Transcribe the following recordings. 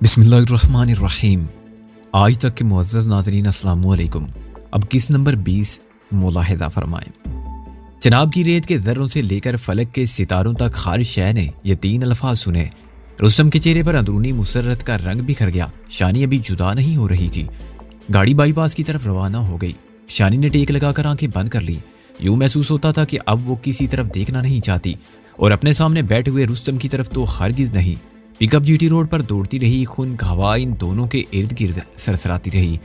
बिस्मिल्लाहिर्रहमानिर्रहीम। आज तक के मुअज़्ज़ज़ नाज़रीन अस्सलाम वालेकुम। अब किस नंबर 20 मुलाहिज़ा फरमाएं। जनाब की रेत के ज़र्रों से लेकर फलक के सितारों तक हर शय ने ये 3 अल्फाज सुने। रुस्तम के चेहरे पर अंदरूनी मुसर्रत का रंग बिखर गया। शानी अभी जुदा नहीं हो रही थी। गाड़ी बाईपास की तरफ रवाना हो गई। शानी ने टेक लगाकर आंखें बंद कर ली। यूं महसूस होता था कि अब वो किसी तरफ देखना नहीं चाहती और अपने सामने बैठे हुए रुस्तम की तरफ तो हरगिज नहीं। पिकअप जीटी रोड पर दौड़ती रही। खून हवा इन दोनों के इर्द गिर्द सरसराती रही।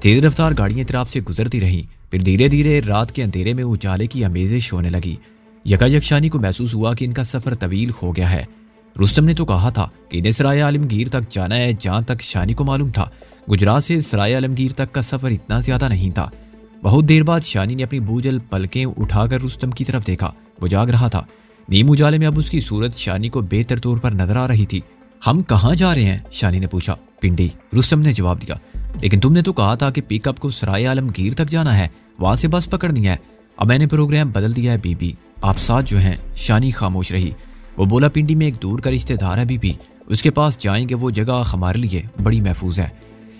तेज रफ्तार गाड़ियां तरफ से गुजरती रही। फिर धीरे धीरे रात के अंधेरे में उजाले की आमेज़िश होने लगी। यकायक शानी को महसूस हुआ कि इनका सफर तवील हो गया है। रुस्तम ने तो कहा था कि इन्हें सराय आलमगीर तक जाना है। जहां तक शानी को मालूम था, गुजरात से सराय आलमगीर तक का सफर इतना ज्यादा नहीं था। बहुत देर बाद शानी ने अपनी बूझल पलकें उठाकर रुस्तम की तरफ देखा। वो जाग रहा था। नीम उजाले में अब उसकी सूरत शानी को बेहतर तौर पर नजर आ रही थी। हम कहाँ जा रहे हैं? शानी ने पूछा। पिंडी, रुस्तम ने जवाब दिया। लेकिन तुमने तो कहा था कि पिकअप को सराय आलमगीर तक जाना है, वहां से बस पकड़नी है। अब मैंने प्रोग्राम बदल दिया है बीबी, आप साथ जो हैं। शानी खामोश रही। वो बोला, पिंडी में एक दूर का रिश्तेदार है बीबी, उसके पास जाएंगे। वो जगह हमारे लिए बड़ी महफूज है।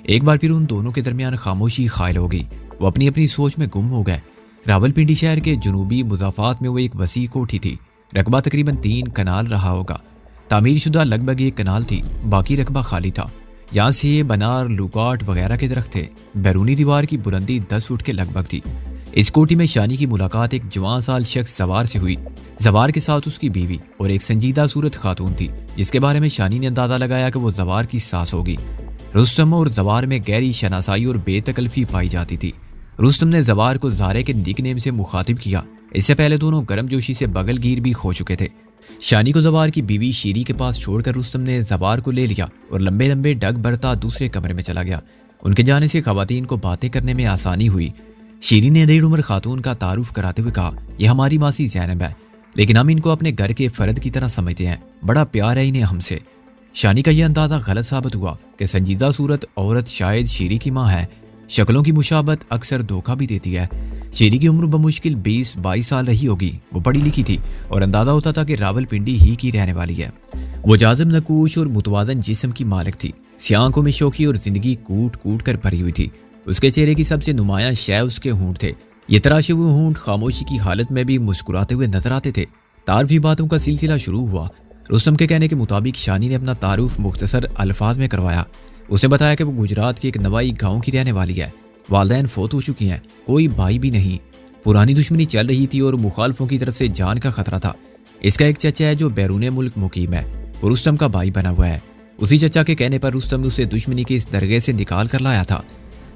एक बार फिर उन दोनों के दरमियान खामोशी खायल हो गई। वो अपनी अपनी सोच में गुम हो गए। रावलपिंडी शहर के जुनूबी मुजाफात में वो एक वसी कोठी थी। रकबा तकरीबन 3 कनाल रहा होगा। तामीर शुदा लगभग 1 कनाल थी, बाकी रकबा खाली था। यहाँ से बनार, लुकाट वगैरह के दरख्त थे। बैरूनी दीवार की बुलंदी 10 फुट के लगभग थी। इस कोठी में शानी की मुलाकात एक जवान साल शख्स जवार से हुई। जवार के साथ उसकी बीवी और एक संजीदा सूरत खातून थी, जिसके बारे में शानी ने अंदाजा लगाया कि वो जवार की सास होगी। रुस्तम और जवार में गहरी शनासाई और बेतकल्फी पाई जाती थी। रुस्तम ने जवार को ज़ारे के निकनेम से मुखातिब किया। इससे पहले दोनों गर्मजोशी से बगलगीर भी हो चुके थे। शानी को जवार की बीवी शीरी के पास छोड़कर रुस्तम ने जवार को ले लिया और लंबे लंबे डग भरता दूसरे कमरे में चला गया। उनके जाने से खवातीन को बातें करने में आसानी हुई। शीरी ने अधेड़ उम्र खातून का तारुफ कराते हुए कहा, यह हमारी मासी ज़ैनब है, लेकिन हम इनको अपने घर के फर्द की तरह समझते हैं। बड़ा प्यार है इन्हें हमसे। शानी का यह अंदाजा गलत साबित हुआ कि संजीदा सूरत औरत शायद शीरी की माँ है। शक्लों की मुशाबत अक्सर धोखा भी देती है। शीरी की उम्र बमुश्किल 20-22 साल रही होगी। वो पढ़ी लिखी थी और अंदाजा होता था कि रावलपिंडी ही की रहने वाली है। वो जाजिब नकूश और मुतवाज़न जिस्म की मालिक थी। सियाह आंखों में शौकी और जिंदगी कूट कूट कर भरी हुई थी। उसके चेहरे की सबसे नुमायां शय उसके होंठ थे। ये तराशे हुए होंठ खामोशी की हालत में भी मुस्कुराते हुए नजर आते थे। तारफी बातों का सिलसिला शुरू हुआ। रुस्तम के कहने के मुताबिक शानी ने अपना तारुफ मुख्तसर अल्फाज में करवाया। उसने बताया कि वो गुजरात के एक नवाई गाँव की रहने वाली है। वालदैन फोत हो चुकी हैं, कोई भाई भी नहीं। पुरानी दुश्मनी चल रही थी और मुखालफों की तरफ से जान का खतरा था। इसका एक चचा है जो बैरून मुल्क मुकीम है, वो रुस्तम का भाई बना हुआ है। उसी चचा के कहने पर रुस्तम ने उसे दुश्मनी के इस दरगाह से निकाल कर लाया था।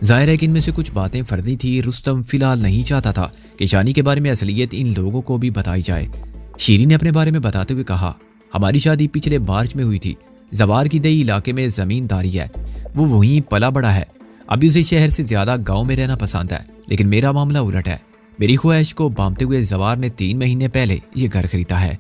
जाहिर है कि इनमें से कुछ बातें फर्जी थी। रुस्तम फिलहाल नहीं चाहता था कि शानी के बारे में असलियत इन लोगों को भी बताई जाए। शीरी ने अपने बारे में बताते हुए कहा, हमारी शादी पिछले मार्च में हुई थी। जवार की दई इलाके में जमींदारी है, वो वहीं पला बड़ा है। अभी उसे शहर से ज्यादा गांव में रहना पसंद है, लेकिन मेरा मामला उलट है। मेरी ख्वाहिश को बांधते हुए जवार ने 3 महीने पहले ये घर खरीदा है।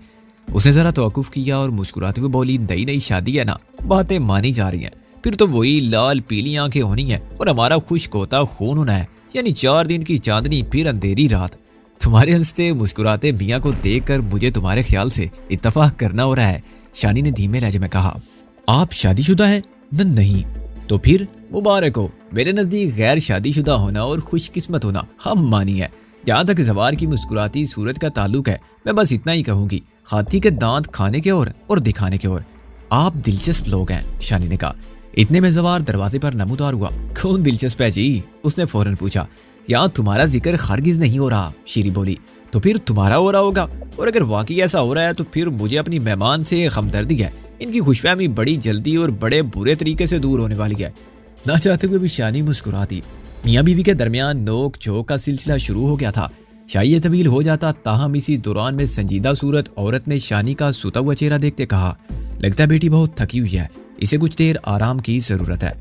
उसने जरा तवक्कुफ किया और मुस्कुराते हुए बोली, नई नई शादी है ना, बातें मानी जा रही हैं, फिर तो वही लाल पीली आंखें होनी है और हमारा खुश्क होता खून होना है। यानी 4 दिन की चांदनी फिर अंधेरी रात। तुम्हारे हंसते मुस्कुराते मियाँ को देखकर मुझे तुम्हारे ख्याल से इत्तफाक करना हो रहा है। शानी ने धीमे लहजे में कहा, आप शादीशुदा हैं? नहीं। तो फिर मुबारक हो। मेरे नजदीक गैर शादीशुदा होना और खुशकिस्मत होना हम मानी है। जहाँ तक जवार की मुस्कुराती सूरत का ताल्लुक है, मैं बस इतना ही कहूंगी, हाथी के दांत खाने के और दिखाने के और। आप दिलचस्प लोग हैं, शानी ने कहा। इतने में जवार दरवाजे पर नमूदार हुआ। कौन दिलचस्प है जी? उसने फौरन पूछा। यहाँ तुम्हारा जिक्र हरगिज नहीं हो रहा, शीरी बोली। तो फिर तुम्हारा हो रहा होगा, और अगर वाकई ऐसा हो रहा है तो फिर मुझे अपनी मेहमान से हमदर्दी है। इनकी खुशफहमी बड़ी जल्दी और बड़े बुरे तरीके से दूर होने वाली है। ना चाहते हुए भी शानी मुस्कुरा दी। मियाँ बीवी के दरमियान नोक झोंक का सिलसिला शुरू हो गया था। शायद तवील हो जाता, ताहम इसी दौरान में संजीदा सूरत औरत ने शानी का सोता हुआ चेहरा देखते कहा, लगता है बेटी बहुत थकी हुई है, इसे कुछ देर आराम की जरूरत है।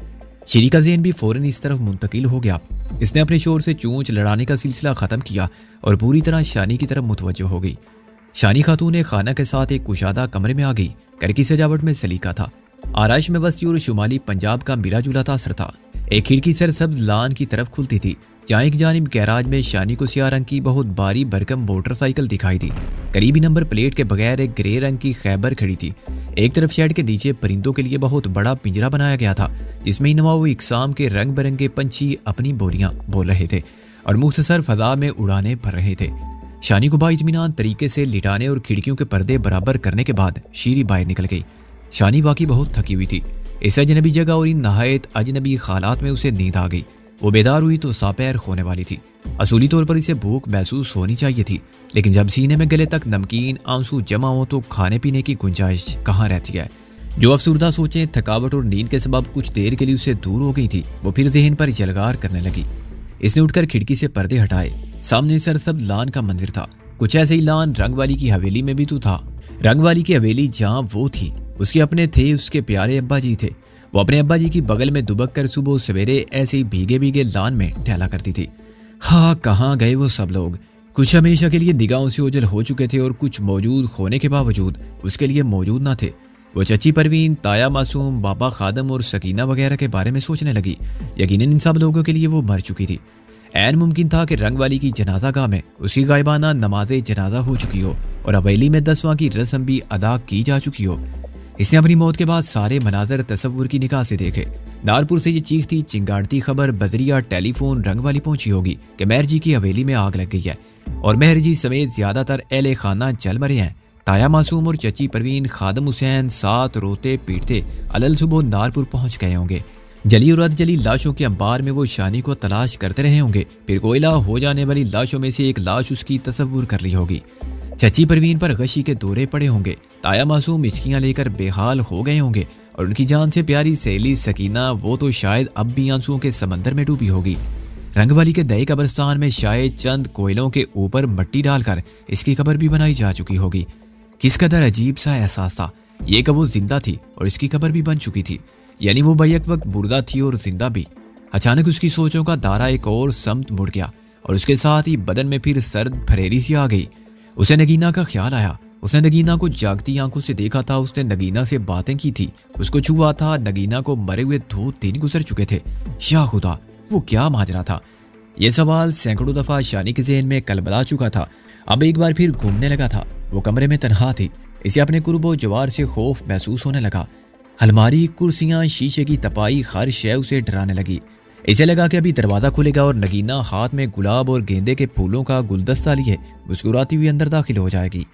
शीरी का ज़हन भी फौरन इस तरफ मुंतकिल हो गया। इसने अपने शोर से चूंच लड़ाने का सिलसिला खत्म किया और पूरी तरह शानी की तरफ मुतवज्जो हो गई। शानी खातून ने खाना के साथ एक कुशादा कमरे में आ गई। घर की सजावट में सलीका था। आराइश में वसी और शुमाली पंजाब का मिला जुला तासर था। एक खिड़की सरसब्ज लान की तरफ खुलती थी, जहाँ एक जानिब गैराज में शानी को सियाह रंग की बहुत भारी भरकम मोटरसाइकिल दिखाई दी। करीबी नंबर प्लेट के बगैर एक ग्रे रंग की खैबर खड़ी थी। एक तरफ शेड के नीचे परिंदों के लिए बहुत बड़ा पिंजरा बनाया गया था, जिसमें इनवाओ इकसाम के रंग बिरंगे पंछी अपनी बोलियां बोल रहे थे और मुख्तसर फजा में उड़ाने भर रहे थे। शानी को बाइत्मीनान तरीके से लिटाने और खिड़कियों के पर्दे बराबर करने के बाद शीरी बाहर निकल गई। शानी वाकई बहुत थकी हुई थी। इस अजनबी जगह और इन नहायत अजनबी हालात में उसे नींद आ गई। वो बेदार हुई तो सापैर होने वाली थी। असूली तौर पर इसे भूख महसूस होनी चाहिए थी, लेकिन जब सीने में गले तक नमकीन आंसू जमा हो तो खाने पीने की गुंजाइश कहाँ रहती है। जो अफसुर्दा सोचें थकावट और नींद के सबब कुछ देर के लिए उसे दूर हो गई थी, वो फिर जहन पर जलगार करने लगी। इसने उठकर खिड़की से पर्दे हटाए। सामने सरसब्ज लान का मंदिर था। कुछ ऐसे ही लान रंगवाली की हवेली में भी तो था। रंगवाली की हवेली जहाँ वो थी, उसके अपने थे, उसके प्यारे अब्बा जी थे। वो अपने अब्बा जी की बगल में दुबक कर सुबह सवेरे ऐसे ही भीगे भीगे लान में टहला करती थी। हाँ, कहाँ गए वो सब लोग। कुछ हमेशा के लिए निगाहों से ओझल हो चुके थे और कुछ मौजूद होने के बावजूद उसके लिए मौजूद ना थे। वो चची परवीन, ताया मासूम, बाबा खादम और सकीना वगैरह के बारे में सोचने लगी। यकीनन इन सब लोगों के लिए वो मर चुकी थी। ऐन मुमकिन था कि रंगवाली की जनाजा गाह में उसकी गायबाना नमाज़े जनाजा हो चुकी हो और हवेली में 10वां की रस्म भी अदा की जा चुकी हो। इसने अपनी मौत के बाद सारे मनाजर तसव्वुर की निगाह से देखे। नारपुर से ये चीखती चिंगाड़ती खबर बदरिया टेलीफोन रंगवाली पहुंची होगी कि मेहर जी की हवेली में आग लग गई है और मेहर जी समेत ज्यादातर अहले खाना जल मरे हैं। ताया मासूम और चची परवीन, खादम हुसैन साथ रोते पीटते अलल सुबह नारपुर पहुंच गए होंगे। जली और अधजली लाशों के अंबार में वो शानी को तलाश करते रहे होंगे। फिर कोयला हो जाने वाली लाशों में से एक लाश उसकी तसव्वुर कर ली होगी। चची परवीन पर गशी के दौरे पड़े होंगे। ताया मासूम इश्कियां लेकर बेहाल हो गए होंगे और उनकी जान से प्यारी सहेली सकीना, वो तो शायद अब भी आंसुओं के समंदर में डूबी होगी। रंगवाली के दही कब्रिस्तान में शायद चंद कोयलों के ऊपर मिट्टी डालकर इसकी कब्र भी बनाई जा चुकी होगी। किस कदर अजीब सा एहसास था ये कि वो जिंदा थी और इसकी कब्र भी बन चुकी थी, यानी वो बैक वक्त मुर्दा थी और जिंदा भी। अचानक उसकी सोचों का दायरा एक और समत मुड़ गया और उसके साथ ही बदन में फिर सर्द फरेरी सी आ गई। उसे नगीना का ख्याल आया। उसने नगीना को जागती आंखों से देखा था। उसने नगीना से बातें की थी, उसको छुआ था। नगीना को मरे हुए 2-3 गुजर चुके थे। या खुदा, वो क्या माजरा था? यह सवाल सैकड़ों दफा शानी के ज़हन में कलबला चुका था। अब एक बार फिर घूमने लगा था। वो कमरे में तन्हा थी। इसे अपने कुर्बो जवार से खौफ महसूस होने लगा। अलमारी, कुर्सियां, शीशे की तपाई, हर शय उसे डराने लगी। इसे लगा कि अभी दरवाजा खुलेगा और नगीना हाथ में गुलाब और गेंदे के फूलों का गुलदस्ता लिए मुस्कुराती हुई अंदर दाखिल हो जाएगी।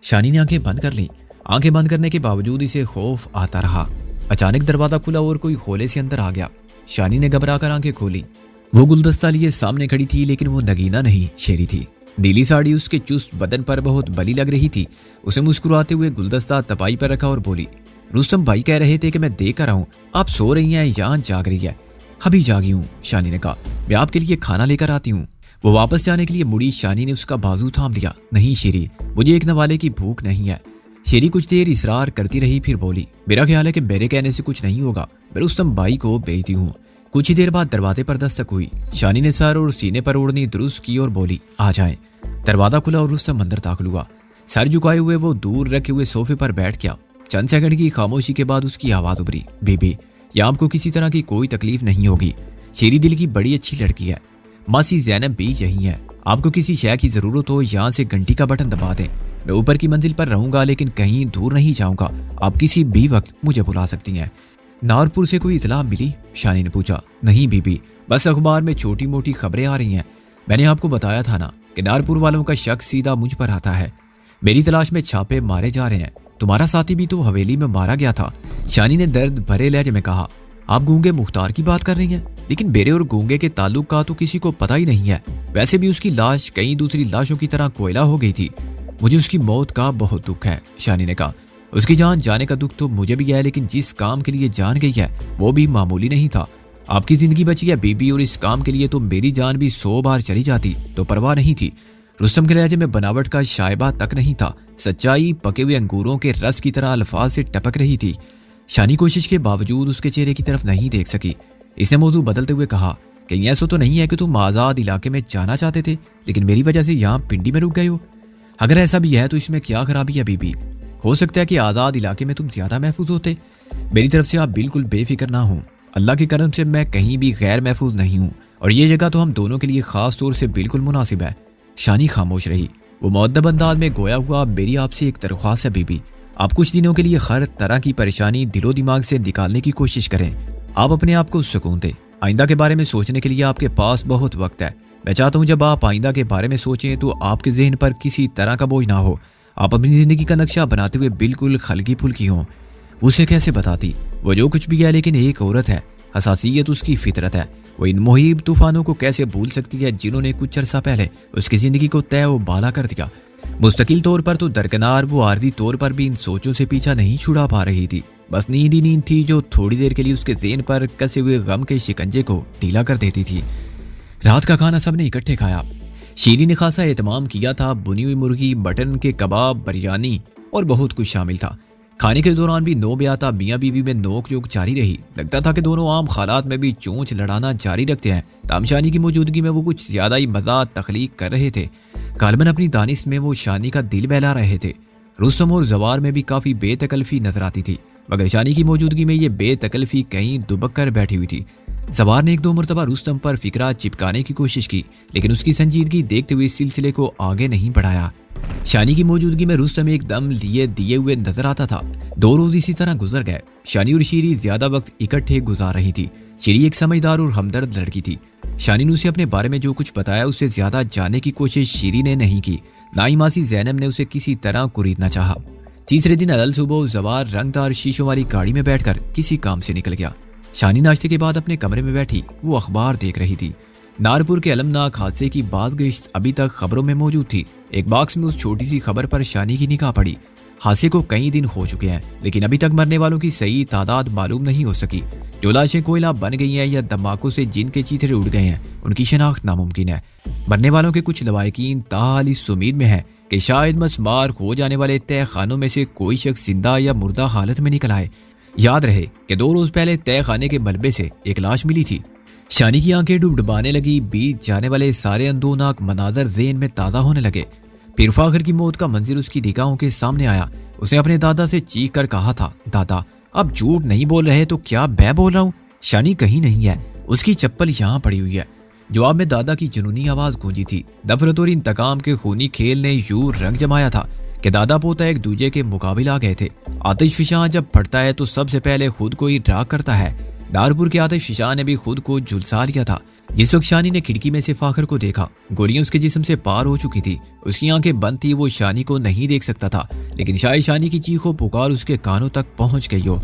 शानी ने आंखें बंद कर ली। आंखें बंद करने के बावजूद इसे खौफ आता रहा। अचानक दरवाजा खुला और कोई खोले से अंदर आ गया। शानी ने घबरा कर आंखें खोली। वो गुलदस्ता लिए सामने खड़ी थी, लेकिन वो नगीना नहीं, शेरी थी। नीली साड़ी उसके चुस्त बदन पर बहुत बली लग रही थी। उसे मुस्कुराते हुए गुलदस्ता तपाई पर रखा और बोली, रुस्तम भाई कह रहे थे कि मैं देख कर आऊं। आप सो रही हैं या जाग रही है? अभी जागी हूँ, शानी ने कहा। मैं आपके लिए खाना लेकर आती हूँ। वो वापस जाने के लिए मुड़ी। शानी ने उसका बाजू थाम दिया। नहीं शेरी, मुझे एक नवाले की भूख नहीं है। शेरी कुछ देर इसरार करती रही, फिर बोली, मेरा ख्याल है कि मेरे कहने से कुछ नहीं होगा। मैं रुस्तम भाई को भेजती हूँ। कुछ ही देर बाद दरवाजे पर दस्तक हुई। शानी ने सर और सीने पर ओढ़नी दुरुस्त की और बोली, आ जाए। दरवाजा खुला और रुस्तम अंदर दाखिल हुआ। सर झुकाए हुए वो दूर रखे हुए सोफे पर बैठ गया। चंद सेकंड की खामोशी के बाद उसकी आवाज उभरी, बीबी, या आपको किसी तरह की कोई तकलीफ नहीं होगी। शेरी दिल की बड़ी अच्छी लड़की है। मासी जैनब भी यही है। आपको किसी शय की जरूरत हो यहाँ से घंटी का बटन दबा दें। मैं ऊपर की मंजिल पर रहूंगा, लेकिन कहीं दूर नहीं जाऊंगा। आप किसी भी वक्त मुझे बुला सकती हैं। नारपुर से कोई इतला मिली? शानी ने पूछा। नहीं बीबी, बस अखबार में छोटी मोटी खबरें आ रही हैं। मैंने आपको बताया था ना कि नारपुर वालों का शक सीधा मुझ पर आता है। मेरी तलाश में छापे मारे जा रहे हैं। तुम्हारा साथी भी तो हवेली में मारा गया था। शानी ने दर्द भरे लहजे में कहा। आप गूंगे मुख्तार की बात कर रही हैं? लेकिन मेरे और गूंगे के ताल्लुक का तो किसी को पता ही नहीं है। वैसे भी उसकी लाश कई दूसरी लाशों की तरह कोयला हो गई थी। मुझे उसकी मौत का बहुत दुख है, शानी ने कहा। उसकी जान जाने का दुख तो मुझे भी है, लेकिन जिस काम के लिए जान गई है वो भी मामूली नहीं था। आपकी जिंदगी बची है बीबी, और इस काम के लिए तो मेरी जान भी 100 बार चली जाती तो परवाह नहीं थी। रुस्तम के लहजे में बनावट का शायबा तक नहीं था। सच्चाई पके हुए अंगूरों के रस की तरह अल्फाज से टपक रही थी। शानी कोशिश के बावजूद उसके चेहरे की तरफ नहीं देख सकी। इसने मौजू बदलते हुए कहा, कहीं ऐसा तो नहीं है कि तुम आज़ाद इलाके में जाना चाहते थे, लेकिन मेरी वजह से यहाँ पिंडी में रुक गए हो? अगर ऐसा भी है तो इसमें क्या खराबी है बीबी? हो सकता है कि आज़ाद इलाके में तुम ज्यादा महफूज होते। मेरी तरफ से आप बिल्कुल बेफिक्र ना हो। अल्लाह के करम से मैं कहीं भी गैर महफूज नहीं हूँ, और ये जगह तो हम दोनों के लिए खास तौर से बिल्कुल मुनासिब है। शानी खामोश रही। वो मुअद्दब अंदाज में गोया हुआ, मेरी आपसे एक दरख्वास्त है बीबी, आप कुछ दिनों के लिए हर तरह की परेशानी दिलो दिमाग से निकालने की कोशिश करें। आप अपने आप को सुकून दें। आइंदा के बारे में सोचने के लिए आपके पास बहुत वक्त है। मैं चाहता हूं जब आप आइंदा के बारे में सोचें तो आपके जहन पर किसी तरह का बोझ ना हो। आप अपनी जिंदगी का नक्शा बनाते हुए बिल्कुल हल्की फुल्की हों। उसे कैसे बताती वो जो कुछ भी है, लेकिन एक औरत है, हसासियत उसकी फितरत है। वो इन मुहीब तूफानों को कैसे भूल सकती है जिन्होंने कुछ अरसा पहले उसकी जिंदगी को तय व बाला कर दिया। मुस्तकिल तौर पर तो दरकिनार, वो आर्जी तौर पर भी इन सोचों से पीछा नहीं छुड़ा पा रही थी। बस नींद ही नींद थी जो थोड़ी देर के लिए उसके ज़हन पर कसे हुए गम के शिकंजे को ढीला कर देती थी। रात का खाना सबने इकट्ठे खाया। शीरी ने खासा एहतमाम किया था। बुनी हुई मुर्गी, मटन के कबाब, बिरयानी और बहुत कुछ शामिल था। खाने के दौरान भी नो ब्याता मियाँ बीवी में नोक जोक जारी रही। लगता था कि दोनों आम हालात में भी चोंच लड़ाना जारी रखते हैं। ताम शानी की मौजूदगी में वो कुछ ज्यादा ही मजा तख्लीक कर रहे थे। गालबन अपनी दानिश में वो शानी का दिल बहला रहे थे। रुस्तम और जवार में भी काफी बेतकल्फी नजर आती थी, मगर शानी की मौजूदगी में ये बेतकल्फी कहीं दुबक कर बैठी हुई थी। जवार ने एक दो मरतबा रुस्तम पर फिक्रा चिपकाने की कोशिश की, लेकिन उसकी संजीदगी देखते हुए इस सिलसिले को आगे नहीं बढ़ाया। शानी की मौजूदगी में रुस्तम एकदम लिए दिए हुए नजर आता था। 2 रोज इसी तरह गुजर गए। शानी और शीरी ज्यादा वक्त इकट्ठे गुजार रही थी। शीरी एक समझदार और हमदर्द लड़की थी। शानी ने उसे अपने बारे में जो कुछ बताया उससे ज्यादा जानने की कोशिश शीरी ने नहीं की। ना ही मासी जैनब ने उसे किसी तरह कुरीदना चाहा। तीसरे दिन अलल सुबह जवार रंगदार शीशों वाली गाड़ी में बैठकर किसी काम से निकल गया। शानी नाश्ते के बाद अपने कमरे में बैठी वो अखबार देख रही थी। नारपुर के अलमनाक हादसे की बाज़ अभी तक खबरों में मौजूद थी। एक बॉक्स में उस छोटी सी खबर पर शानी की निगाह पड़ी। हादसे को कई दिन हो चुके हैं, लेकिन अभी तक मरने वालों की सही तादाद मालूम नहीं हो सकी। जो लाशें कोयला बन गई हैं या धमाकों से जिनके चीथड़े उड़ गए हैं, उनकी शनाख्त नामुमकिन है। मरने वालों के कुछ लवाहिकीन ताहाल इस उम्मीद में है कि शायद मसमार हो जाने वाले तय खानों में से कोई शख्स जिंदा या मुर्दा हालत में निकल आए। याद रहे कि 2 रोज पहले तय खाने के मलबे से एक लाश मिली थी। शानी की आंखें डुबडुबाने लगी। बीत जाने वाले सारे अंदोनाक मनाजर ज़हन में ताज़ा होने लगे। पीर फाखर की मौत का मंजिल उसकी निगाहों के सामने आया। उसने अपने दादा से चीख कर कहा था, दादा अब झूठ नहीं बोल रहे तो क्या मैं बोल रहा हूँ? शानी कहीं नहीं है, उसकी चप्पल यहाँ पड़ी हुई है। जवाब में दादा की जुनूनी आवाज गूंजी थी। नफरत और इंतकाम के खूनी खेल ने यूं रंग जमाया था कि दादा पोता एक दूजे के मुकाबिल आ गए थे। आतिश फिशां जब फटता है तो सबसे पहले खुद को ही राख करता है। नारपुर के आतिश फिशां ने भी खुद को झुलसा लिया था। जिस वक्त शानी ने खिड़की में से फाखर को देखा, गोलियां उसके जिस्म से पार हो चुकी थी। उसकी आंखें बंद थी, वो शानी को नहीं देख सकता था, लेकिन शायद शानी की चीखों पुकार उसके कानों तक पहुंच गई हो।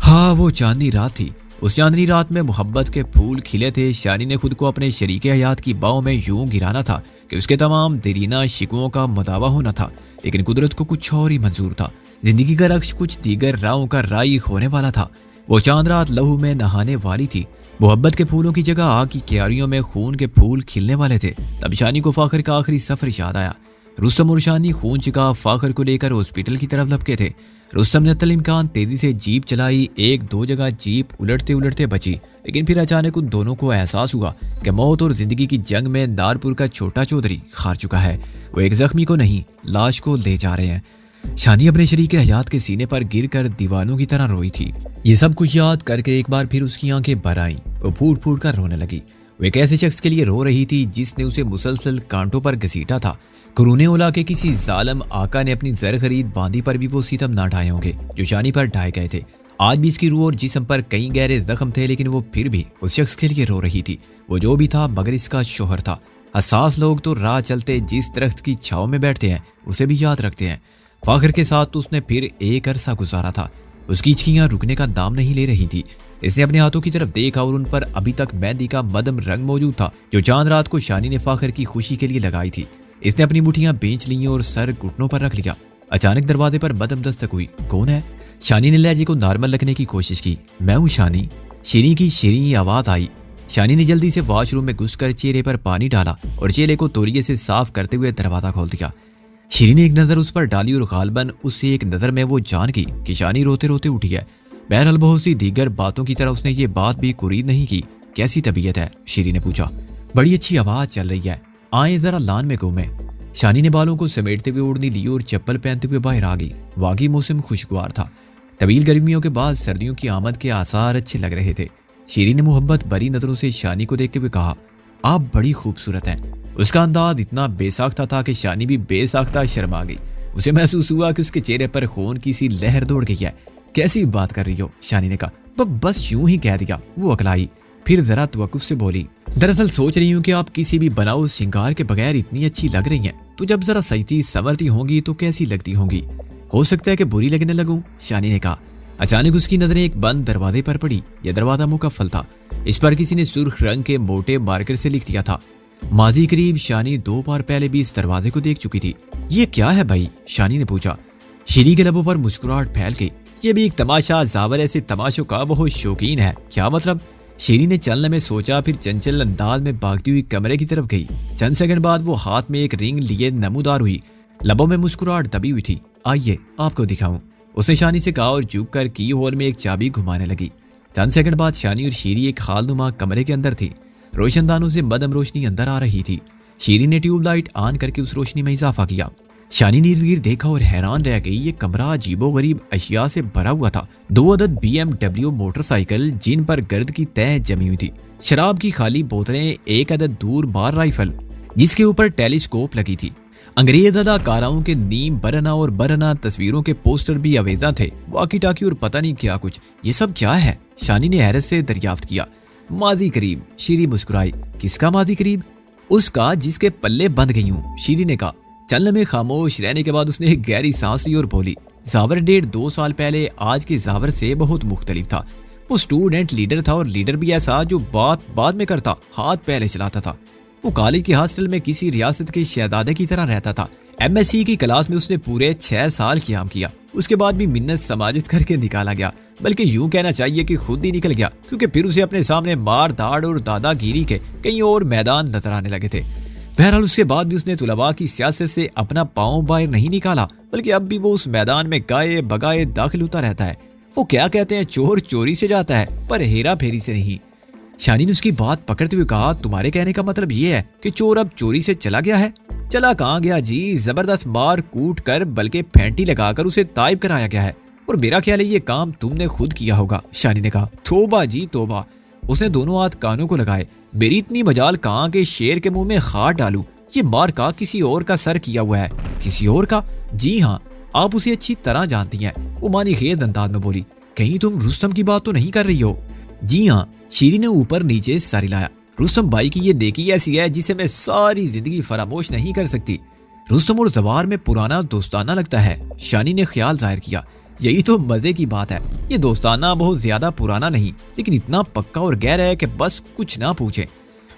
हाँ, वो चांदनी रात थी। उस चांदनी रात में मोहब्बत के फूल खिले थे। शानी ने खुद को अपने शरीके हयात की बाहों में यूं गिराना था कि उसके तमाम देरीना शिकवों का मदावा होना था, लेकिन कुदरत को कुछ और ही मंजूर था। जिंदगी का रक्श कुछ दीगर राहों का राई होने वाला था। वो चांद रात लहू में नहाने वाली थी। मोहब्बत के फूलों की जगह आग की क्यारियों में खून के फूल खिलने वाले थे। तब शानी को फाखर का आखिरी सफर याद आया। रुस्तम और शानी खून चिका फाखर को लेकर हॉस्पिटल की तरफ लपके थे। रुस्तम ने तलिमकान तेजी से जीप चलाई। 1-2 जगह जीप उलटते उलटते बची, लेकिन फिर अचानक उन दोनों को एहसास हुआ कि मौत और जिंदगी की जंग में नारपुर का छोटा चौधरी हार चुका है। वो एक जख्मी को नहीं, लाश को ले जा रहे हैं। शानी अपने शरीके हयात के सीने पर गिरकर दीवानों की तरह रोई थी। ये सब कुछ याद करके एक बार फिर उसकी आंखें भर आईं। वो फूट फूट कर रोने लगी। वो एक ऐसे शख्स के लिए रो रही थी जिसने उसे मुसलसल कांटों पर घसीटा था। कुरूने उला के किसी जालिम आका ने अपनी जर खरीद बांदी पर भी वो सितम ना ढाए होंगे जो शानी पर ढाए गए थे। आज भी इसकी रूह और जिस्म पर कई गहरे जख्म थे, लेकिन वो फिर भी उस शख्स के लिए रो रही थी। वो जो भी था मगर इसका शोहर था। हसास लोग तो राह चलते जिस दरख्त की छाव में बैठते हैं उसे भी याद रखते हैं। फाखर के साथ तो उसने फिर एक अरसा गुजारा था। उसकी हिचकियां रुकने का नाम नहीं ले रही थी। इसने अपने हाथों की तरफ देखा और उन पर अभी तक मेहंदी का मदम रंग मौजूद था जो चांद रात को शानी ने फाखर की खुशी के लिए लगाई थी। इसने अपनी मुठियां बेंच ली और सर घुटनों पर रख लिया। अचानक दरवाजे पर मदम दस्तक हुई। कौन है? शानी ने लहजे को नॉर्मल रखने की कोशिश की। मैं हूँ शानी। शीरी की शीरी आवाज आई। शानी ने जल्दी से वॉशरूम में घुसकर चेहरे पर पानी डाला और चेहरे को तौलिए से साफ करते हुए दरवाजा खोल दिया। शीरी ने एक नजर उस पर डाली और गालबन उससे एक नजर में वो जान गई कि शानी रोते रोते उठी है। बहरहाल बहुत सी दीगर बातों की तरह उसने ये बात भी कुरीद नहीं की। कैसी तबीयत है? शीरी ने पूछा। बड़ी अच्छी आवाज चल रही है, आए जरा लान में घूमे। शानी ने बालों को समेटते हुए ओढ़नी ली और चप्पल पहनते हुए बाहर आ गई। वाकई मौसम खुशगवार था। तवील गर्मियों के बाद सर्दियों की आमद के आसार अच्छे लग रहे थे। शीरी ने मोहब्बत भरी नजरों से शानी को देखते हुए कहा, आप बड़ी खूबसूरत हैं। उसका अंदाज इतना बेसाख्ता था कि शानी भी बेसाख्ता शर्मा गई। उसे महसूस हुआ कि उसके चेहरे पर खून की सी लहर दौड़ गई है। कैसी बात कर रही हो, शानी ने कहा। बस यूं ही कह दिया, वो अकलाई। फिर जरा तवक्कुफ से बोली, दरअसल सोच रही हूँ कि आप किसी भी बनाओ श्रृंगार के बगैर इतनी अच्छी लग रही हैं, तो जब जरा सजती संवरती होंगी तो कैसी लगती होंगी। हो सकता है कि बुरी लगने लगूं, शानी ने कहा। अचानक उसकी नजरें एक बंद दरवाजे पर पड़ी। यह दरवाजा मुकफ्फल था। इस पर किसी ने सुर्ख रंग के मोटे मार्कर से लिख दिया था। माजी करीब शानी 2 बार पहले भी इस दरवाजे को देख चुकी थी। ये क्या है भाई, शानी ने पूछा। शीरी के लबों पर मुस्कुराहट फैल गई। ये भी एक तमाशा, जावर ऐसे तमाशों का बहुत शौकीन है। क्या मतलब? शीरी ने चलने में सोचा, फिर चंचल अंदाज में भागती हुई कमरे की तरफ गई। चंद सेकंड बाद वो हाथ में एक रिंग लिए नमूदार हुई। लबों में मुस्कुराहट दबी हुई थी। आइए आपको दिखाऊं, उसने शानी से कहा और झुक कर की होल में एक चाबी घुमाने लगी। चंद सेकंड बाद शानी और शीरी एक खालनुमा कमरे के अंदर थी। रोशनदानों से मदम रोशनी अंदर आ रही थी। शीरी ने ट्यूबलाइट ऑन करके उस रोशनी में इजाफा किया। शानी ने इर्द गिर्द देखा और हैरान रह गई। ये कमरा अजीबोगरीब अशिया से भरा हुआ था। 2 अदद BMW मोटरसाइकिल जिन पर गर्द की तह जमी हुई थी, शराब की खाली बोतलें, 1 अदद दूर बार राइफल जिसके ऊपर टेलीस्कोप लगी थी। अंग्रेज अदाकाराओं के नीम बरना और बरना तस्वीरों के पोस्टर भी अवेजा थे। वाकी टाकी और पता नहीं क्या कुछ। ये सब क्या है, शानी ने हैरत से दरियाफ्त किया। माजी करीब, शीरी मुस्कुराई। किसका माजी करीब? उसका जिसके पल्ले बंध गई हूँ, शीरी ने कहा। चलने में खामोश रहने के बाद उसने एक गहरी सांस ली और बोली, जावर 1.5-2 साल पहले आज के जावर से बहुत मुख्तलिफ था। वो स्टूडेंट लीडर था और लीडर भी ऐसा जो बात बाद में करता, हाथ पहले चलाता था। वो कॉलेज के हॉस्टल में किसी रियासत के शहजादे की तरह रहता था। MSc की क्लास में उसने पूरे 6 साल क़याम किया। उसके बाद भी मिन्नत समाजित करके निकाला गया, बल्कि यूं कहना चाहिए कि खुद ही निकल गया, क्योंकि फिर उसे अपने सामने मार धाड़ और दादागिरी के कई और मैदान नजर आने लगे थे। बहरहाल उसके बाद भी उसने तुलबा की सियासत से अपना पांव बाहर नहीं निकाला, बल्कि अब भी वो उस मैदान में गाए बगाए दाखिल होता रहता है। वो क्या कहते हैं, चोर चोरी से जाता है पर हेरा फेरी से नहीं। शानी ने उसकी बात पकड़ते हुए कहा, तुम्हारे कहने का मतलब ये है कि चोर अब चोरी से चला गया है? चला कहाँ गया जी, जबरदस्त मार कूट कर बल्कि फेंटी लगाकर उसे ताइब कराया गया है। और मेरा ख्याल है ये काम तुमने खुद किया होगा, शानी ने कहा। तौबा जी तौबा, उसने दोनों हाथ कानों को लगाए। मेरी इतनी मजाल कहाँ के शेर के मुंह में खार डालूं। ये मार का किसी और का सर किया हुआ है। किसी और का? जी हाँ, आप उसे अच्छी तरह जानती हैं, वो मानी खेद अंदाज में बोली। कहीं तुम रुस्तम की बात तो नहीं कर रही हो? जी हाँ, शीरी ने ऊपर नीचे सर हिलाया। रुस्तम भाई की ये नेकी ऐसी है जिसे मैं सारी जिंदगी फरामोश नहीं कर सकती। रुस्तम और जवार में पुराना दोस्ताना लगता है, शानी ने ख्याल जाहिर किया। यही तो मजे की बात है। ये दोस्ताना बहुत ज्यादा पुराना नहीं, लेकिन इतना पक्का और गहरा है कि बस कुछ ना पूछे।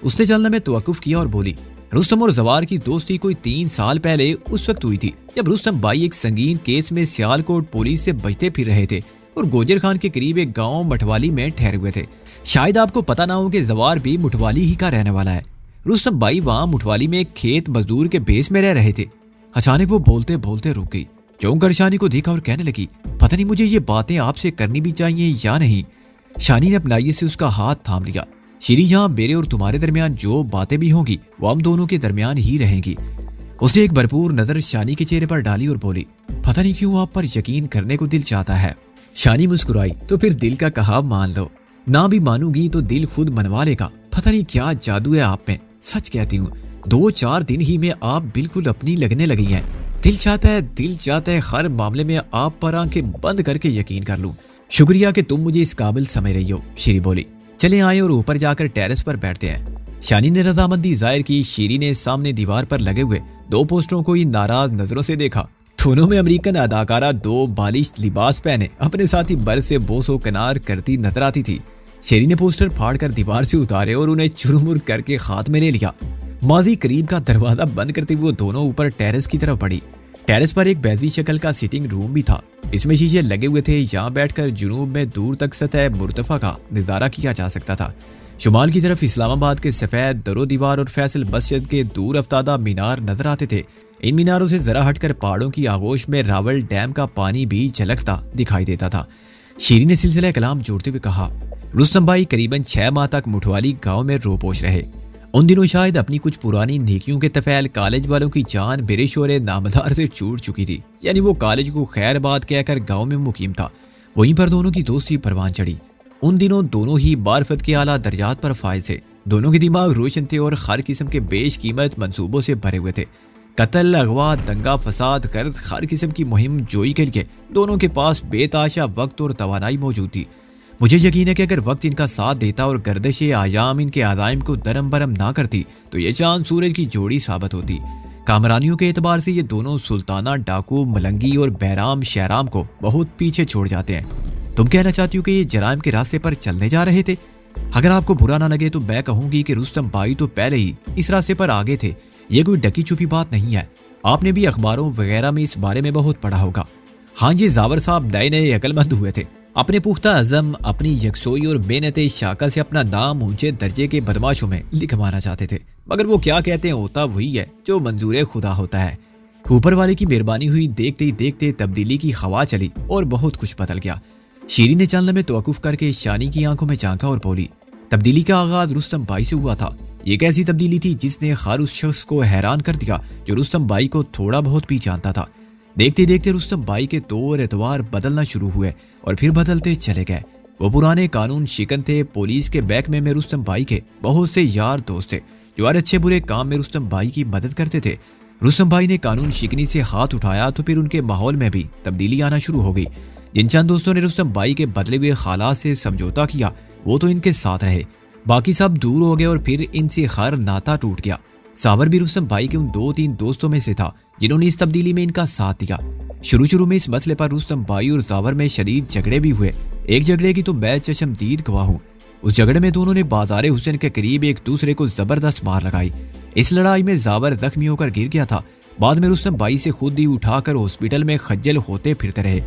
उसने चलने में तवक्कुफ किया और बोली, रुस्तम और जवार की दोस्ती कोई 3 साल पहले उस वक्त हुई थी जब रुस्तम भाई एक संगीन केस में सियालकोट पुलिस से बचते फिर रहे थे और गोजर खान के करीब एक गांव मठवाली में ठहरे हुए थे। शायद आपको पता ना हो कि जवार भी मुठवाली ही का रहने वाला है। रुस्तम भाई वहां मुठवाली में एक खेत मजदूर के बेस में रह रहे थे। अचानक वो बोलते बोलते रुक गई, चौंक कर शानी को देखा और कहने लगी, पता नहीं मुझे ये बातें आपसे करनी भी चाहिए या नहीं। शानी ने अपनाइए से उसका हाथ थाम लिया। शीरी, यहाँ मेरे और तुम्हारे दरमियान जो बातें भी होंगी वो हम दोनों के दरमियान ही रहेंगी। उसने एक भरपूर नजर शानी के चेहरे पर डाली और बोली, पता नहीं क्यों आप पर यकीन करने को दिल चाहता है। शानी मुस्कुराई, तो फिर दिल का कहा मान लो। ना भी मानूंगी तो दिल खुद मनवा लेगा। पता नहीं क्या जादू है आप में, सच कहती हूँ। 2-4 दिन ही में आप बिल्कुल अपनी लगने लगी हैं। दिल चाहता है हर मामले में आप पर आंखें बंद करके यकीन कर लूं। शुक्रिया कि तुम मुझे इस काबिल समझ रही हो, शीरी बोली। चले आए और ऊपर जाकर टेरेस पर बैठते हैं। शानी ने रजामंदी जाहिर की। शीरी ने सामने दीवार पर लगे हुए 2 पोस्टरों को ही नाराज नजरों से देखा। दोनों में अमेरिकन अदाकारा 2 बालिश लिबास पहने अपने साथी बर से बोसो कनार करती नजर आती थी। शीरी ने पोस्टर फाड़कर दीवार से उतारे और उन्हें चुरमुर करके हाथ में ले लिया। माजी करीब का दरवाजा बंद करते हुए दोनों ऊपर टेरेस की तरफ बढ़ी। टेरेस पर एक बैजवी शक्ल का सिटिंग रूम भी था। इसमें शीशे लगे हुए थे। यहाँ बैठकर जुनूब में दूर तक सतह मुर्तफा का नजारा किया जा सकता था। शुमाल की तरफ इस्लामाबाद के सफेद दरो दीवार और फैसल मस्जिद के दूर अफ्तादा मीनार नजर आते थे। इन मीनारों से जरा हटकर पहाड़ों की आगोश में रावल डैम का पानी भी झलकता दिखाई देता था। शीरी ने सिलसिला कलाम जोड़ते हुए कहा, रुस्तम भाई करीबन 6 माह तक मुठवाली गांव में रोपोश रहे। उन दिनों शायद अपनी कुछ पुरानी नेकियों के तफैल कॉलेज वालों की जान मेरे शोरे नामदार से छूट चुकी थी। यानी वो कॉलेज को खैरबाद कहकर गांव में मुकीम था। वहीं पर दोनों की दोस्ती परवान चढ़ी। उन दिनों दोनों ही मार्फत के आला दर्जात पर फाइज थे। दोनों के दिमाग रोशन थे और हर किस्म के बेशकीमत मंसूबों से भरे हुए थे। कत्ल, अगवा, दंगा फसाद, गर्द, हर किस्म की मुहिम जोई के लिए दोनों के पास बेताशा वक्त और तवानाई मौजूद थी। मुझे यकीन है कि अगर वक्त इनका साथ देता और गर्दिश आयाम इनके आज़ाइम को दरम बरम ना करती तो ये चांद सूरज की जोड़ी साबित होती। कामरानियों के एतबार से ये दोनों सुल्ताना, डाकू, मलंगी और बैराम शहराम को बहुत पीछे छोड़ जाते हैं। तुम कहना चाहती हो कि ये जराइम के रास्ते पर चलने जा रहे थे? अगर आपको बुरा ना लगे तो मैं कहूंगी कि रुस्तम भाई तो पहले ही इस रास्ते पर आगे थे। ये कोई ढकी छुपी बात नहीं है। आपने भी अखबारों वगैरह में इस बारे में बहुत पढ़ा होगा। हाँ जी, जावर साहब नए नए अकलमंद हुए थे। अपने पुख्ता अज़म, अपनी यकसोई और मेहनत शाका से अपना नाम ऊंचे दर्जे के बदमाशों में लिखवाना चाहते थे, मगर वो क्या कहते हैं, होता वही है जो मंजूर खुदा होता है। ऊपर वाले की मेहरबानी हुई, देखते ही देखते तब्दीली की हवा चली और बहुत कुछ बदल गया। शीरी ने चंद में तवक्कुफ करके शानी की आंखों में झांका और बोली, तब्दीली का आगाज रुस्तम भाई से हुआ था। ये कैसी तब्दीली थी जिसने हर उस शख्स को हैरान कर दिया जो रुस्तम भाई को थोड़ा बहुत भी जानता था। देखते देखते रुस्तम भाई के तौर एतवार बदलना शुरू हुए और फिर बदलते चले गए। वो पुराने कानून शिकन थे। पुलिस के महकमे में रुस्तम भाई के बहुत से यार दोस्त थे जो हर अच्छे बुरे काम में रुस्तम भाई की मदद करते थे। रुस्तम भाई ने कानून शिकनी से हाथ उठाया तो फिर उनके माहौल में भी तब्दीली आना शुरू हो गई। जिन चंद दोस्तों ने रुस्तम भाई के बदले हुए हालात से समझौता किया वो तो इनके साथ रहे, बाकी सब दूर हो गए और फिर इनसे हर नाता टूट गया। सावर भी रुस्तम भाई के उन 2-3 दोस्तों में से था जिन्होंने इस तब्दीली में इनका साथ दिया। शुरू में इस मसले पर रुस्तम भाई और सावर में शदीद झगड़े भी हुए। एक झगड़े की तो मैं चशमदीद गवाह हूँ। उस झगड़े में दोनों ने बाजारे हुसैन के करीब एक दूसरे को जबरदस्त मार लगाई। इस लड़ाई में जावर जख्मी होकर गिर गया था। बाद में रुस्तम भाई से खुद ही उठाकर हॉस्पिटल में खज्जल होते फिरते रहे।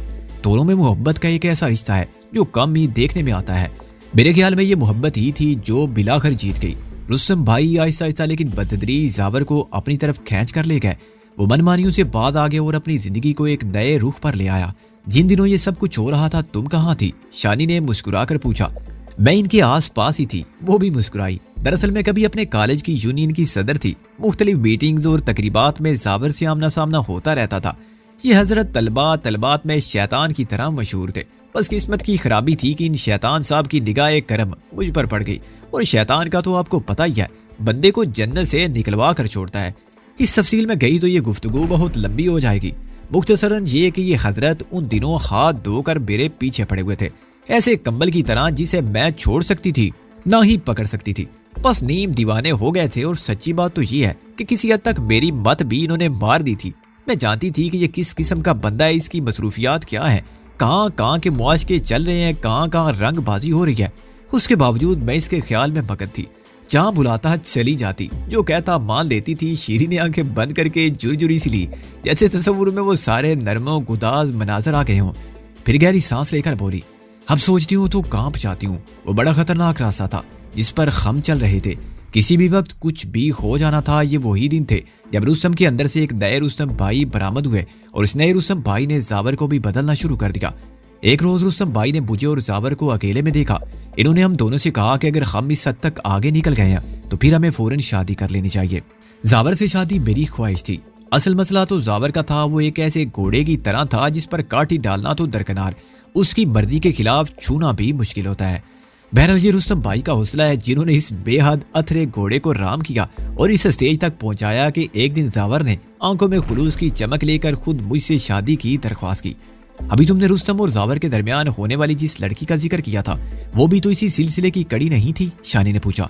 दोनों में मोहब्बत का एक ऐसा रिश्ता है जो कम ही देखने में आता है। मेरे ख्याल में ये मोहब्बत ही थी जो बिलाखिर जीत गई। रुस्तम भाई आहिस्ता आहिस्ता लेकिन बदतदरीज जावर को अपनी तरफ खींच कर ले गए। वो मनमानियों से बात आ गया और अपनी जिंदगी को एक नए रुख पर ले आया। जिन दिनों ये सब कुछ हो रहा था तुम कहाँ थी? शानी ने मुस्कुराकर पूछा। मैं इनके आस पास ही थी। वो भी मुस्कुराई। दरअसल मैं कभी अपने कॉलेज की यूनियन की सदर थी। मुख्तलिफ मीटिंग्स और तकरीबात में जावर से आमना सामना होता रहता था। ये हजरत तलबात में शैतान की तरह मशहूर थे। बस किस्मत की खराबी थी कि इन शैतान साहब की निगाह करम मुझ पर पड़ गई। और शैतान का तो आपको पता ही है, बंदे को जन्नत से निकलवा कर छोड़ता है। इस तफसील में गई तो ये गुफ्तगू बहुत लंबी हो जाएगी। मुख्तसरन ये कि ये हजरत उन दिनों हाथ धोकर मेरे पीछे पड़े हुए थे, ऐसे कंबल की तरह जिसे मैं छोड़ सकती थी ना ही पकड़ सकती थी। बस नीम दीवाने हो गए थे। और सच्ची बात तो ये है कि किसी हद तक मेरी मत भी इन्होंने मार दी थी। मैं जानती थी कि ये किस किस्म का बंदा है, इसकी मसरूफियात क्या है, कहाँ के मुआशके चल रहे हैं, कहाँ रंगबाजी हो रही है। उसके बावजूद मैं इसके ख्याल में मगन थी। जहाँ बुलाता चली जाती, जो कहता मान लेती थी। शीरी ने आंखें बंद करके जुरजुरी सी ली, जैसे तस्वुर में वो सारे नरमो गुदाज मनाजर आ गए हों। फिर गहरी सांस लेकर बोली, अब सोचती हूँ तो कांप जाती हूँ। वो बड़ा खतरनाक रास्ता था जिस पर हम चल रहे थे। किसी भी वक्त कुछ भी हो जाना था। ये वही दिन थे जब रुस्तम के अंदर से एक नए रुस्तम भाई बरामद हुए और इस नए रुस्तम भाई ने जावर को भी बदलना शुरू कर दिया। एक रोज रुस्तम भाई ने मुझे और जावर को अकेले में देखा। इन्होंने हम दोनों से कहा कि अगर हम इस हद तक आगे निकल गए हैं तो फिर हमें फौरन शादी कर लेनी चाहिए। जावर से शादी मेरी ख्वाहिश थी। असल मसला तो जावर का था। वो एक ऐसे घोड़े की तरह था जिस पर काठी डालना तो दरकिनार, उसकी मर्जी के खिलाफ छूना भी मुश्किल होता है। बहरहाल ये रुस्तम भाई का हौसला है जिन्होंने इस बेहद अथरे घोड़े को राम किया और इस स्टेज तक पहुंचाया कि एक दिन जावर ने आंखों में खुलूस की चमक लेकर खुद मुझसे शादी की दरख्वास्त की। अभी तुमने रुस्तम और जावर के दरमियान होने वाली जिस लड़की का जिक्र किया था वो भी तो इसी सिलसिले की कड़ी नहीं थी? शानी ने पूछा।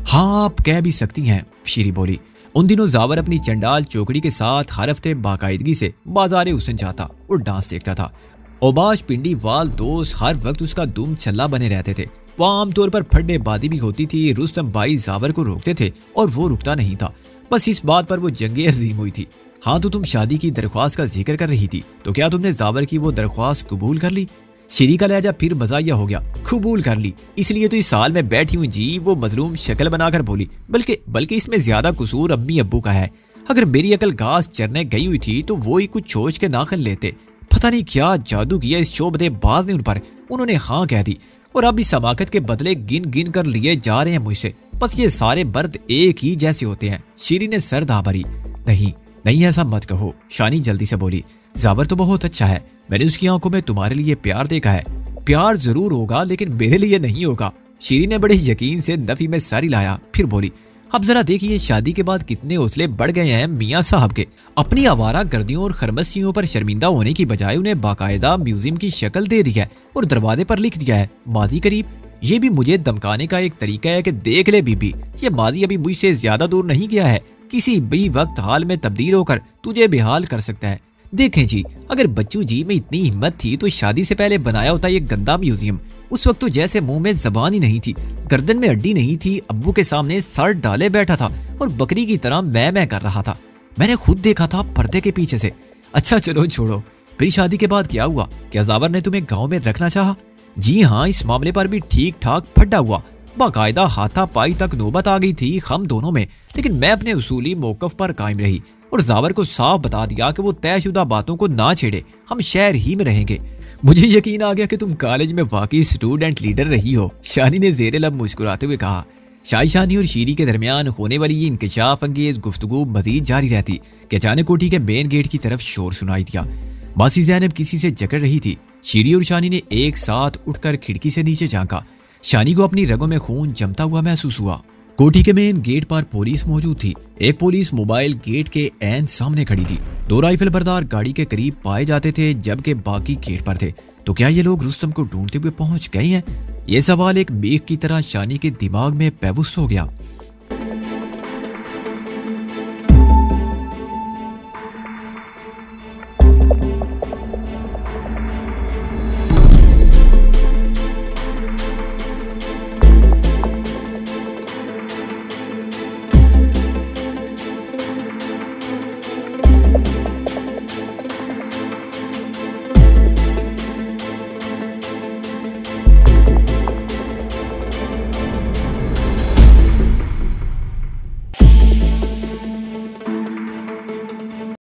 हाँ, आप कह भी सकती हैं, शीरी बोली। उन दिनों जावर अपनी चंडाल चौकड़ी के साथ हर हफ्ते बाकायदगी से बाजारे हुसैन जाता और डांस देखता था। ओबाश पिंडी वाल दोस्त हर वक्त उसका दुम छल्ला बने रहते थे। वहाँ आमतौर पर फड्डेबाजी भी होती थी। रुस्तम भाई जावर को रोकते थे और वो रुकता नहीं था। बस इस बात पर वो जंगे अजीम हुई थी। हाँ, तो तुम शादी की दरख्वास्त का जिक्र कर रही थी, तो क्या तुमने जावर की वो दरख्वास्त कबूल कर ली? शीरी का लहजा फिर मजाया हो गया। कबूल कर ली, इसलिए तो इस साल में बैठी हुई जी। वो मजलूम शक्ल बनाकर बोली। बल्कि इसमें ज्यादा कसूर अम्मी अब्बू का है। अगर मेरी अकल घास चरने गई हुई थी तो वो ही कुछ सोच के नाखन लेते। पता नहीं क्या जादू किया इस शोबदे बाज ने उन पर। उन्होंने हाँ कह दी और अब इस हमाकत के बदले गिन गिन कर लिए जा रहे हैं मुझसे। बस ये सारे मर्द एक ही जैसे होते हैं। शीरी ने सर दा भरी। नहीं ऐसा मत कहो, शानी जल्दी से बोली। जावर तो बहुत अच्छा है। मैंने उसकी आंखों में तुम्हारे लिए प्यार देखा है। प्यार जरूर होगा लेकिन मेरे लिए नहीं होगा। शीरी ने बड़े यकीन से नफी में सर हिलाया, फिर बोली। अब जरा देखिए शादी के बाद कितने हौसले बढ़ गए हैं मियाँ साहब के। अपनी आवारा गर्दियों और खरमस्तियों पर शर्मिंदा होने की बजाय उन्हें बाकायदा म्यूजियम की शक्ल दे दी है और दरवाजे पर लिख दिया है मादी करीब। ये भी मुझे धमकाने का एक तरीका है कि देख ले बीबी, ये मादी अभी मुझसे ज्यादा दूर नहीं गया है, किसी भी वक्त हाल में तब्दील होकर तुझे बेहाल कर सकता है। देखें जी, अगर बच्चू जी में इतनी हिम्मत थी तो शादी से पहले बनाया होता ये गंदा म्यूजियम। उस वक्त तो जैसे मुंह में जबान ही नहीं थी, गर्दन में हड्डी नहीं थी, अब्बू के सामने सर डाले बैठा था और बकरी की तरह मैं कर रहा था। मैंने खुद देखा था पर्दे के पीछे से। अच्छा चलो छोड़ो, फिर शादी के बाद क्या हुआ? क्या जावर ने तुम्हें गाँव में रखना चाहा? जी हाँ, इस मामले पर भी ठीक ठाक फड्डा हुआ। बाकायदा हाथापाई तक नौबत आ गई थी हम दोनों में, लेकिन मैं अपने उसूली मौकफ पर कायम रही और जावर को साफ बता दिया कि वो तयशुदा बातों को ना छेड़े, हम शहर ही में रहेंगे। मुझे यकीन आ गया कि तुम कॉलेज में वाकई स्टूडेंट लीडर रही हो, शानी ने ज़ेरे लब मुस्कुराते हुए कहा। शानी और शीरी के दरमियान होने वाली ये इंकशाफ अंगेज गुफ्तगू मजीद जारी रहती कि अचानक कोठी के मेन गेट की तरफ शोर सुनाई दिया। मासी ज़ैनब किसी से जकड़ रही थी। शीरी और शानी ने एक साथ उठकर खिड़की से नीचे झांका। शानी को अपनी रगों में खून जमता हुआ महसूस हुआ। कोठी के मेन गेट पर पुलिस मौजूद थी। एक पुलिस मोबाइल गेट के ऐन सामने खड़ी थी। 2 राइफल बरदार गाड़ी के करीब पाए जाते थे जबकि बाकी गेट पर थे। तो क्या ये लोग रुस्तम को ढूंढते हुए पहुंच गए हैं? ये सवाल एक मेघ की तरह शानी के दिमाग में पैवुस हो गया।